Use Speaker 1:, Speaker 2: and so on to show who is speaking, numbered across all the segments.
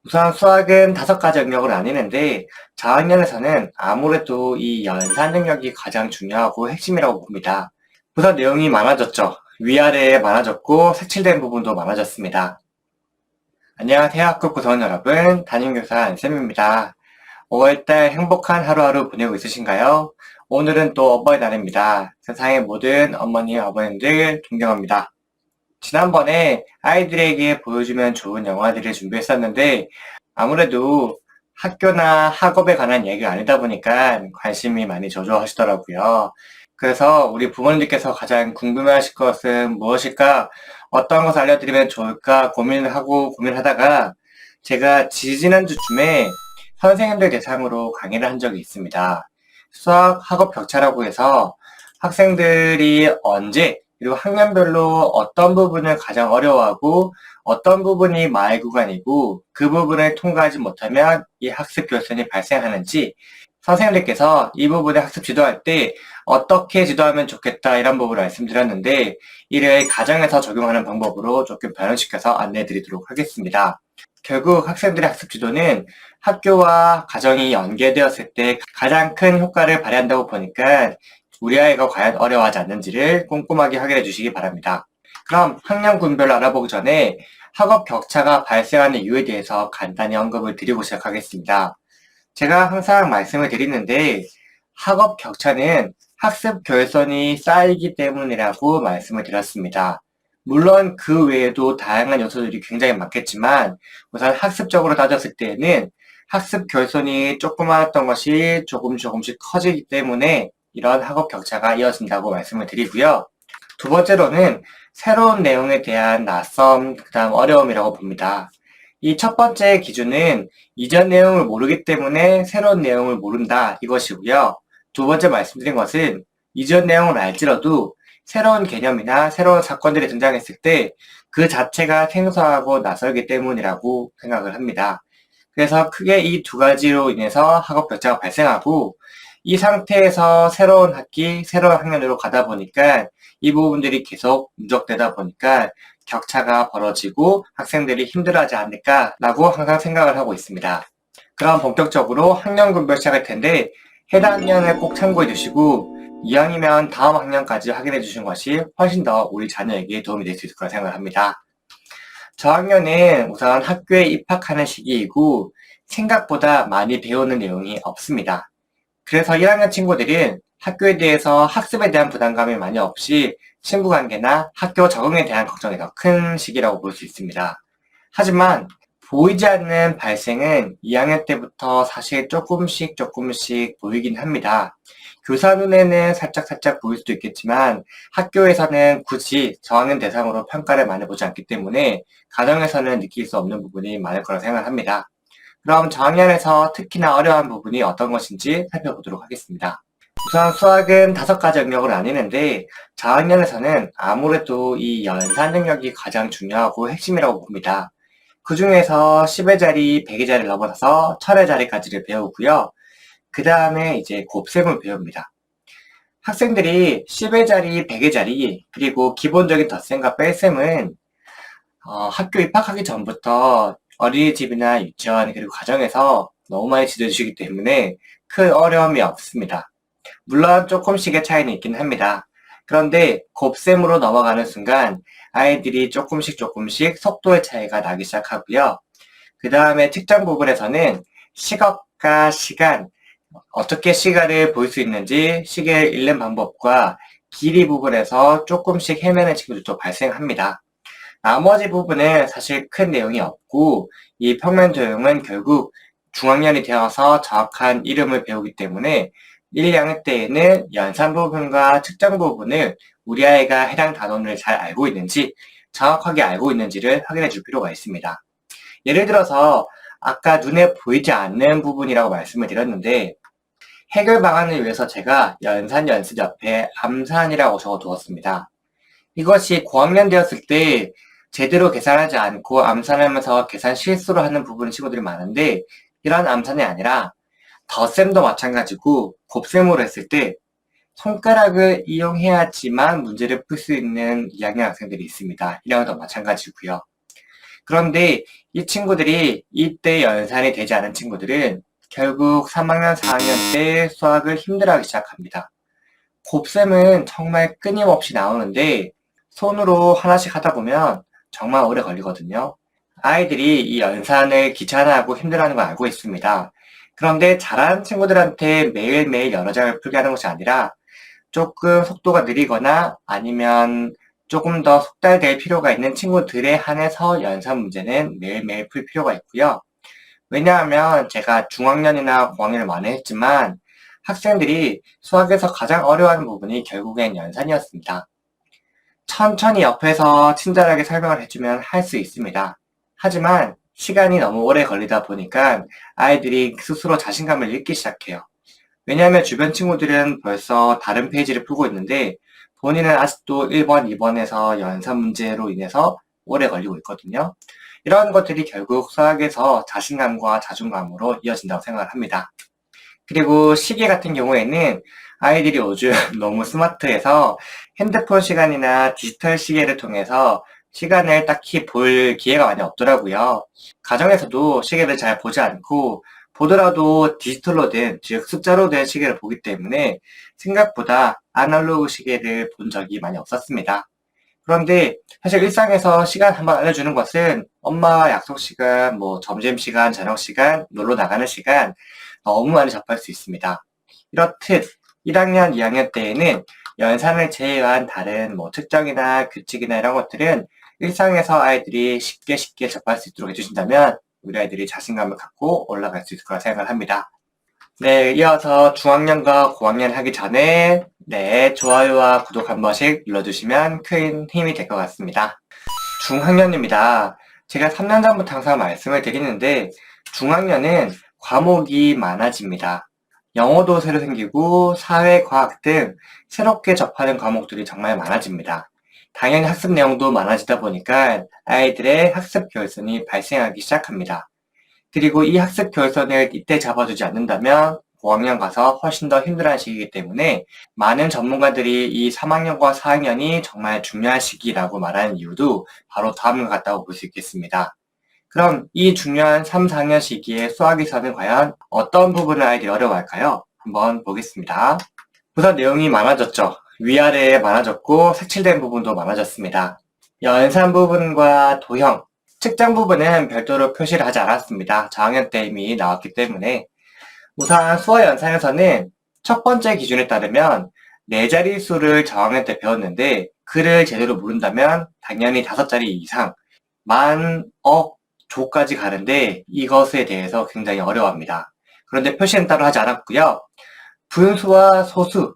Speaker 1: 우선 수학은 5가지 영역을 나뉘는데 저학년에서는 아무래도 이 연산 능력이 가장 중요하고 핵심이라고 봅니다. 우선 내용이 많아졌죠. 위아래에 많아졌고 색칠된 부분도 많아졌습니다. 안녕하세요, 학급 구성원 여러분. 담임교사 안쌤입니다. 5월달 행복한 하루하루 보내고 있으신가요? 오늘은 또 어버이날입니다. 세상의 모든 어머니, 아버님들 존경합니다. 지난번에 아이들에게 보여주면 좋은 영화들을 준비했었는데 아무래도 학교나 학업에 관한 얘기가 아니다 보니까 관심이 많이 저조하시더라고요. 그래서 우리 부모님께서 가장 궁금해하실 것은 무엇일까? 어떤 것을 알려드리면 좋을까 고민을 하고 고민하다가 제가 지지난주쯤에 선생님들 대상으로 강의를 한 적이 있습니다. 수학 학업 격차라고 해서 학생들이 언제 그리고 학년별로 어떤 부분을 가장 어려워하고 어떤 부분이 마의 구간이고 그 부분을 통과하지 못하면 이 학습 결손이 발생하는지 선생님들께서 이 부분을 학습 지도할 때 어떻게 지도하면 좋겠다 이런 부분을 말씀드렸는데 이를 가정에서 적용하는 방법으로 조금 변형시켜서 안내해 드리도록 하겠습니다. 결국 학생들의 학습 지도는 학교와 가정이 연계되었을 때 가장 큰 효과를 발휘한다고 보니까 우리 아이가 과연 어려워하지 않는지를 꼼꼼하게 확인해 주시기 바랍니다. 그럼 학년 군별로 알아보기 전에 학업 격차가 발생하는 이유에 대해서 간단히 언급을 드리고 시작하겠습니다. 제가 항상 말씀을 드리는데 학업 격차는 학습 결손이 쌓이기 때문이라고 말씀을 드렸습니다. 물론 그 외에도 다양한 요소들이 굉장히 많겠지만 우선 학습적으로 따졌을 때에는 학습 결손이 조그마했던 것이 조금씩 커지기 때문에 이런 학업 격차가 이어진다고 말씀을 드리고요. 두 번째로는 새로운 내용에 대한 낯섦, 그 다음 어려움이라고 봅니다. 이 첫 번째 기준은 이전 내용을 모르기 때문에 새로운 내용을 모른다 이것이고요. 두 번째 말씀드린 것은 이전 내용을 알지라도 새로운 개념이나 새로운 사건들이 등장했을 때 그 자체가 생소하고 낯설기 때문이라고 생각을 합니다. 그래서 크게 이 두 가지로 인해서 학업 격차가 발생하고 이 상태에서 새로운 학기, 새로운 학년으로 가다 보니까 이 부분들이 계속 누적되다 보니까 격차가 벌어지고 학생들이 힘들어하지 않을까라고 항상 생각을 하고 있습니다. 그럼 본격적으로 학년 분별 시작할 텐데 해당 학년을 꼭 참고해 주시고 이왕이면 다음 학년까지 확인해 주신 것이 훨씬 더 우리 자녀에게 도움이 될 수 있을 거라 생각을 합니다. 저학년은 우선 학교에 입학하는 시기이고 생각보다 많이 배우는 내용이 없습니다. 그래서 1학년 친구들은 학교에 대해서 학습에 대한 부담감이 많이 없이 친구 관계나 학교 적응에 대한 걱정이 더 큰 시기라고 볼 수 있습니다. 하지만 보이지 않는 발생은 2학년 때부터 사실 조금씩 보이긴 합니다. 교사 눈에는 살짝 보일 수도 있겠지만 학교에서는 굳이 저학년 대상으로 평가를 많이 보지 않기 때문에 가정에서는 느낄 수 없는 부분이 많을 거라 생각합니다. 그럼 저학년에서 특히나 어려운 부분이 어떤 것인지 살펴보도록 하겠습니다. 우선 수학은 5가지 영역을 나뉘는데 저학년에서는 아무래도 이 연산 능력이 가장 중요하고 핵심이라고 봅니다. 그 중에서 10의 자리, 100의 자리를 넘어서서 1000의 자리까지를 배우고요. 그 다음에 이제 곱셈을 배웁니다. 학생들이 10의 자리, 100의 자리, 그리고 기본적인 덧셈과 뺄셈은 학교 입학하기 전부터 어린이집이나 유치원 그리고 가정에서 너무 많이 지도해 주시기 때문에 큰 어려움이 없습니다. 물론 조금씩의 차이는 있긴 합니다. 그런데 곱셈으로 넘어가는 순간 아이들이 조금씩 속도의 차이가 나기 시작하고요. 그 다음에 특정 부분에서는 시각과 시간, 어떻게 시간을 볼 수 있는지 시계를 읽는 방법과 길이 부분에서 조금씩 헤매는 친구들도 발생합니다. 나머지 부분은 사실 큰 내용이 없고 이 평면 도형은 결국 중학년이 되어서 정확한 이름을 배우기 때문에 1, 2학년 때에는 연산 부분과 측정 부분을 우리 아이가 해당 단원을 잘 알고 있는지 정확하게 알고 있는지를 확인해 줄 필요가 있습니다. 예를 들어서 아까 눈에 보이지 않는 부분이라고 말씀을 드렸는데 해결 방안을 위해서 제가 연산 연습 옆에 암산이라고 적어 두었습니다. 이것이 고학년 되었을 때 제대로 계산하지 않고 암산하면서 계산 실수를 하는 부분 친구들이 많은데 이런 암산이 아니라 덧셈도 마찬가지고 곱셈으로 했을 때 손가락을 이용해야지만 문제를 풀 수 있는 2학년 학생들이 있습니다. 1학년도 마찬가지고요. 그런데 이 친구들이 이때 연산이 되지 않은 친구들은 결국 3학년, 4학년 때 수학을 힘들어하기 시작합니다. 곱셈은 정말 끊임없이 나오는데 손으로 하나씩 하다 보면 정말 오래 걸리거든요. 아이들이 이 연산을 귀찮아하고 힘들어하는 걸 알고 있습니다. 그런데 잘하는 친구들한테 매일매일 여러 장을 풀게 하는 것이 아니라 조금 속도가 느리거나 아니면 조금 더 속달될 필요가 있는 친구들에 한해서 연산 문제는 매일매일 풀 필요가 있고요. 왜냐하면 제가 중학년이나 고학년을 많이 했지만 학생들이 수학에서 가장 어려워하는 부분이 결국엔 연산이었습니다. 천천히 옆에서 친절하게 설명을 해주면 할 수 있습니다. 하지만 시간이 너무 오래 걸리다 보니까 아이들이 스스로 자신감을 잃기 시작해요. 왜냐하면 주변 친구들은 벌써 다른 페이지를 풀고 있는데 본인은 아직도 1번, 2번에서 연산 문제로 인해서 오래 걸리고 있거든요. 이런 것들이 결국 수학에서 자신감과 자존감으로 이어진다고 생각을 합니다. 그리고 시계 같은 경우에는 아이들이 요즘 너무 스마트해서 핸드폰 시간이나 디지털 시계를 통해서 시간을 딱히 볼 기회가 많이 없더라고요. 가정에서도 시계를 잘 보지 않고 보더라도 디지털로 된, 즉 숫자로 된 시계를 보기 때문에 생각보다 아날로그 시계를 본 적이 많이 없었습니다. 그런데 사실 일상에서 시간 한번 알려주는 것은 엄마와 약속 시간, 점심시간, 저녁시간, 놀러 나가는 시간 너무 많이 접할 수 있습니다. 이렇듯 1학년, 2학년 때에는 연산을 제외한 다른 측정이나 규칙이나 이런 것들은 일상에서 아이들이 쉽게 접할 수 있도록 해주신다면 우리 아이들이 자신감을 갖고 올라갈 수 있을 거라 생각을 합니다. 네, 이어서 중학년과 고학년 하기 전에 좋아요와 구독 한 번씩 눌러주시면 큰 힘이 될 것 같습니다. 중학년입니다. 제가 3년 전부터 항상 말씀을 드리는데 중학년은 과목이 많아집니다. 영어도 새로 생기고 사회, 과학 등 새롭게 접하는 과목들이 정말 많아집니다. 당연히 학습 내용도 많아지다 보니까 아이들의 학습 결손이 발생하기 시작합니다. 그리고 이 학습 결손을 이때 잡아주지 않는다면 고학년 가서 훨씬 더 힘들어하는 시기이기 때문에 많은 전문가들이 이 3학년과 4학년이 정말 중요한 시기라고 말하는 이유도 바로 다음과 같다고 볼 수 있겠습니다. 그럼 이 중요한 3, 4학년 시기에 수학에서는 과연 어떤 부분을 아이들이 어려워할까요? 한번 보겠습니다. 우선 내용이 많아졌죠. 위아래에 많아졌고 색칠된 부분도 많아졌습니다. 연산 부분과 도형, 측정 부분은 별도로 표시를 하지 않았습니다. 저학년 때 이미 나왔기 때문에. 우선 수어 연산에서는 첫 번째 기준에 따르면 4자리 수를 저학년 때 배웠는데 글을 제대로 모른다면 당연히 5자리 이상, 만, 억, 조까지 가는데 이것에 대해서 굉장히 어려워합니다. 그런데 표시는 따로 하지 않았고요. 분수와 소수,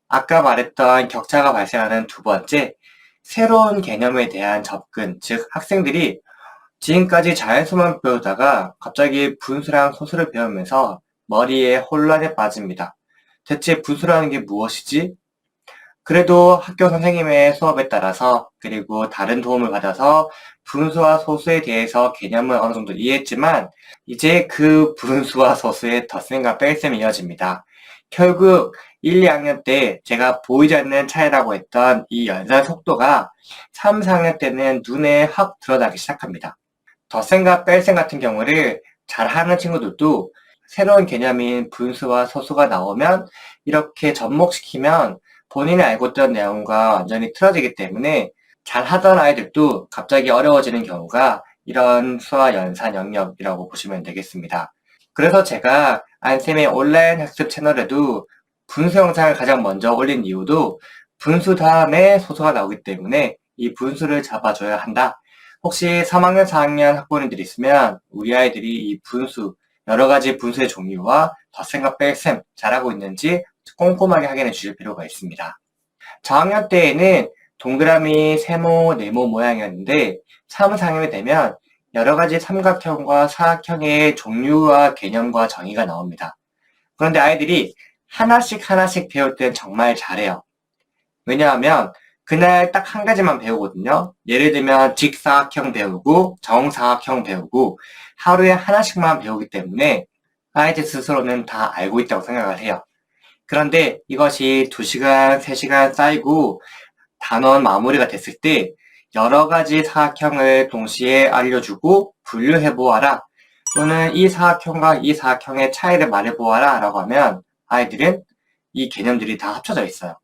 Speaker 1: 아까 말했던 격차가 발생하는 두 번째, 새로운 개념에 대한 접근, 즉 학생들이 지금까지 자연수만 배우다가 갑자기 분수랑 소수를 배우면서 머리에 혼란에 빠집니다. 대체 분수라는 게 무엇이지? 그래도 학교 선생님의 수업에 따라서 그리고 다른 도움을 받아서 분수와 소수에 대해서 개념을 어느 정도 이해했지만 이제 그 분수와 소수의 덧셈과 뺄셈이 이어집니다. 결국 1, 2학년 때 제가 보이지 않는 차이라고 했던 이 연산 속도가 3, 4학년 때는 눈에 확 드러나기 시작합니다. 덧셈과 뺄셈 같은 경우를 잘하는 친구들도 새로운 개념인 분수와 소수가 나오면 이렇게 접목시키면 본인이 알고 있던 내용과 완전히 틀어지기 때문에 잘하던 아이들도 갑자기 어려워지는 경우가 이런 수화 연산 영역이라고 보시면 되겠습니다. 그래서 제가 안쌤의 온라인 학습 채널에도 분수 영상을 가장 먼저 올린 이유도 분수 다음에 소수가 나오기 때문에 이 분수를 잡아줘야 한다. 혹시 3학년, 4학년 학부모님들이 있으면 우리 아이들이 이 분수, 여러 가지 분수의 종류와 덧셈과 뺄셈 잘하고 있는지 꼼꼼하게 확인해 주실 필요가 있습니다. 저학년 때에는 동그라미, 세모, 네모 모양이었는데 3, 4학년이 되면 여러 가지 삼각형과 사각형의 종류와 개념과 정의가 나옵니다. 그런데 아이들이 하나씩 배울 땐 정말 잘해요. 왜냐하면 그날 딱 한 가지만 배우거든요. 예를 들면 직사각형 배우고 정사각형 배우고 하루에 하나씩만 배우기 때문에 아이들 스스로는 다 알고 있다고 생각을 해요. 그런데 이것이 2시간, 3시간 쌓이고 단원 마무리가 됐을 때 여러 가지 사각형을 동시에 알려주고 분류해보아라, 또는 이 사각형과 이 사각형의 차이를 말해보아라 라고 하면 아이들은 이 개념들이 다 합쳐져 있어요.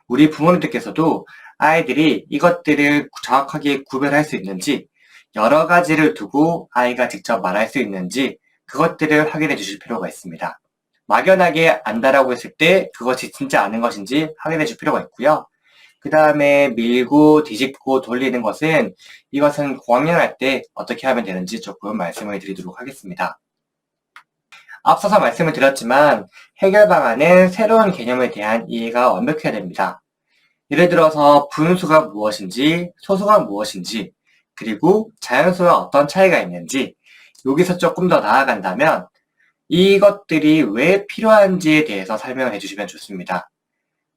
Speaker 1: 우리 부모님들께서도 아이들이 이것들을 정확하게 구별할 수 있는지, 여러 가지를 두고 아이가 직접 말할 수 있는지 그것들을 확인해 주실 필요가 있습니다. 막연하게 안다라고 했을 때 그것이 진짜 아는 것인지 확인해 줄 필요가 있고요. 그 다음에 밀고 뒤집고 돌리는 것은, 이것은 고학년 할 때 어떻게 하면 되는지 조금 말씀을 드리도록 하겠습니다. 앞서서 말씀을 드렸지만 해결 방안은 새로운 개념에 대한 이해가 완벽해야 됩니다. 예를 들어서 분수가 무엇인지, 소수가 무엇인지, 그리고 자연수와 어떤 차이가 있는지, 여기서 조금 더 나아간다면 이것들이 왜 필요한지에 대해서 설명을 해주시면 좋습니다.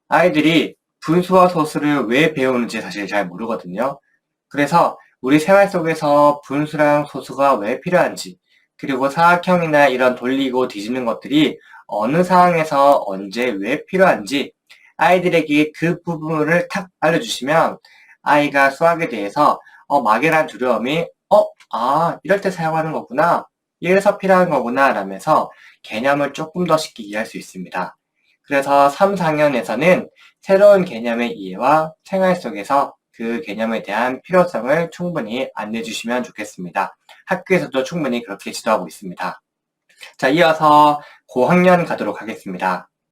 Speaker 1: 아이들이 분수와 소수를 왜 배우는지 사실 잘 모르거든요. 그래서 우리 생활 속에서 분수랑 소수가 왜 필요한지, 그리고 사각형이나 이런 돌리고 뒤집는 것들이 어느 상황에서 언제 왜 필요한지 아이들에게 그 부분을 탁 알려주시면 아이가 수학에 대해서 막연한 두려움이 이럴 때 사용하는 거구나, 이래서 필요한 거구나 라면서 개념을 조금 더 쉽게 이해할 수 있습니다. 그래서 3, 4학년에서는 새로운 개념의 이해와 생활 속에서 그 개념에 대한 필요성을 충분히 안내해 주시면 좋겠습니다. 학교에서도 충분히 그렇게 지도하고 있습니다. 자, 이어서 고학년 가도록 하겠습니다.